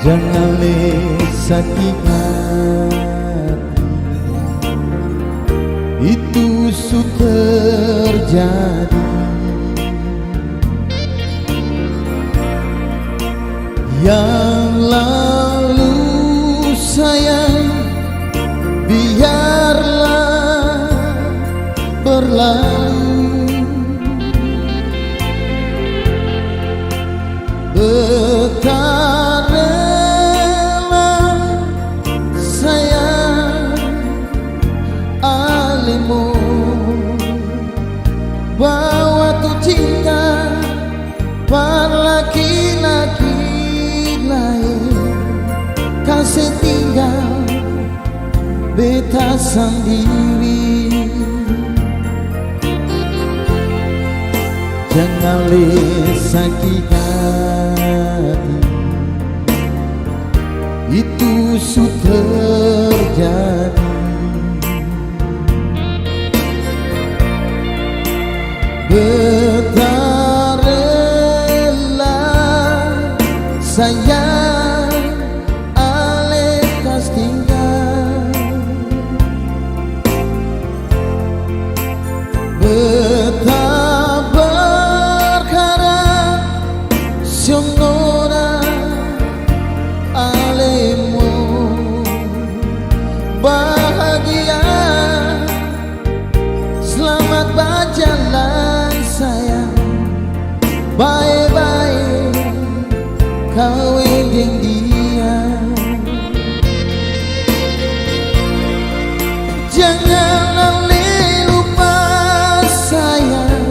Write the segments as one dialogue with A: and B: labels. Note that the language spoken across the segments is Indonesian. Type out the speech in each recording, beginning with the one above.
A: Jangan sakit hati, itu sudah terjadi. Yang lalu sayang, biarlah berlalu. Betapa rela sayang alimu, bawa tu cinta pada laki-laki lain. Kasih tinggal beta sendiri. Jangan sakit hati, itu sudah terjadi. Betapa rela sayang alekas tinggal. Betapa berharap siongora alemu bahagia. Selamat berjalan sayang, baik-baik kawin dengan dia. Jangan lupa sayang,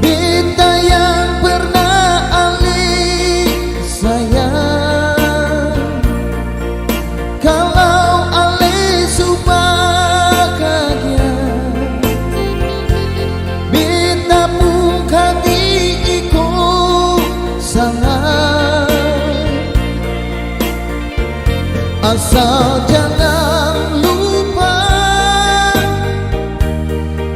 A: beta yang pernah alih sayang. Kalau alih bahagia, beta pun kaki ikut sangat. Asal jangan lupa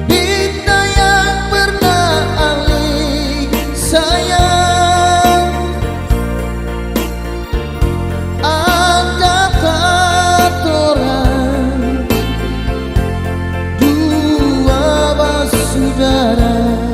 A: beta yang pernah alih sayang. Ada katorang dua bersaudara.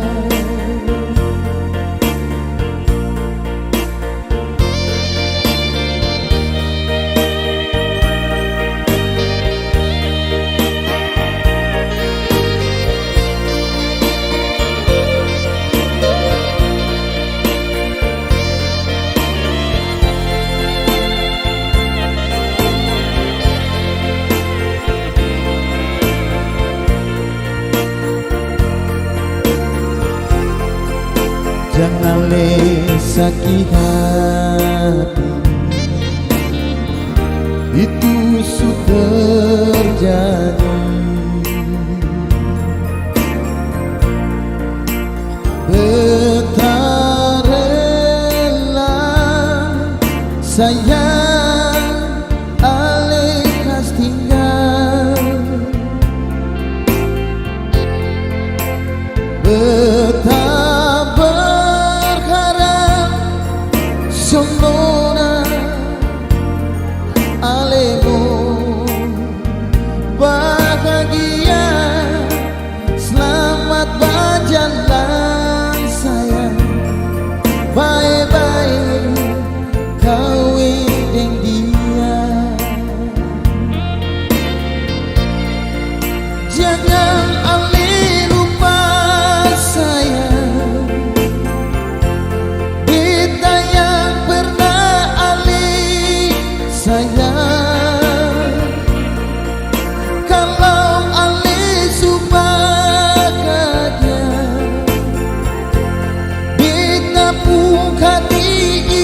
A: Jangan sakit hati, itu sudah terjadi. Betapa rela sayang alekas tinggal. Betapa sempurna alemu bahagia. Selamat berjalan sayang, baik-baik kawin dengan dia. Jangan alih lupa sayang, beta yang pernah alih sayang. Kalau alih bahagia, beta pun kaki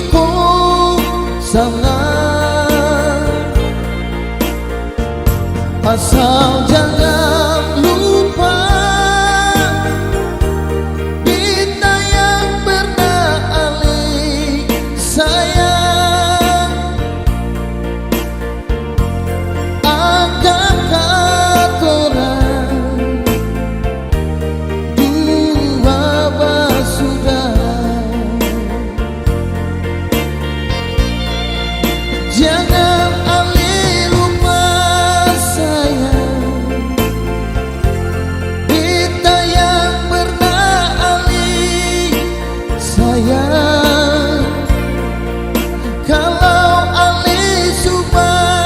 A: ikut sangat. Asal jangan lupa beta yang pernah alih sayang. Agak katorang dua bersaudara. Jangan Ali lupa sayang, kita yang pernah Ali sayang. Kalau Ali subaganya,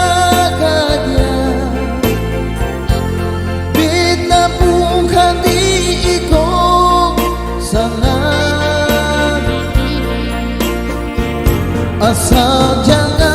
A: kita bukan diikut sangat. Asal jangan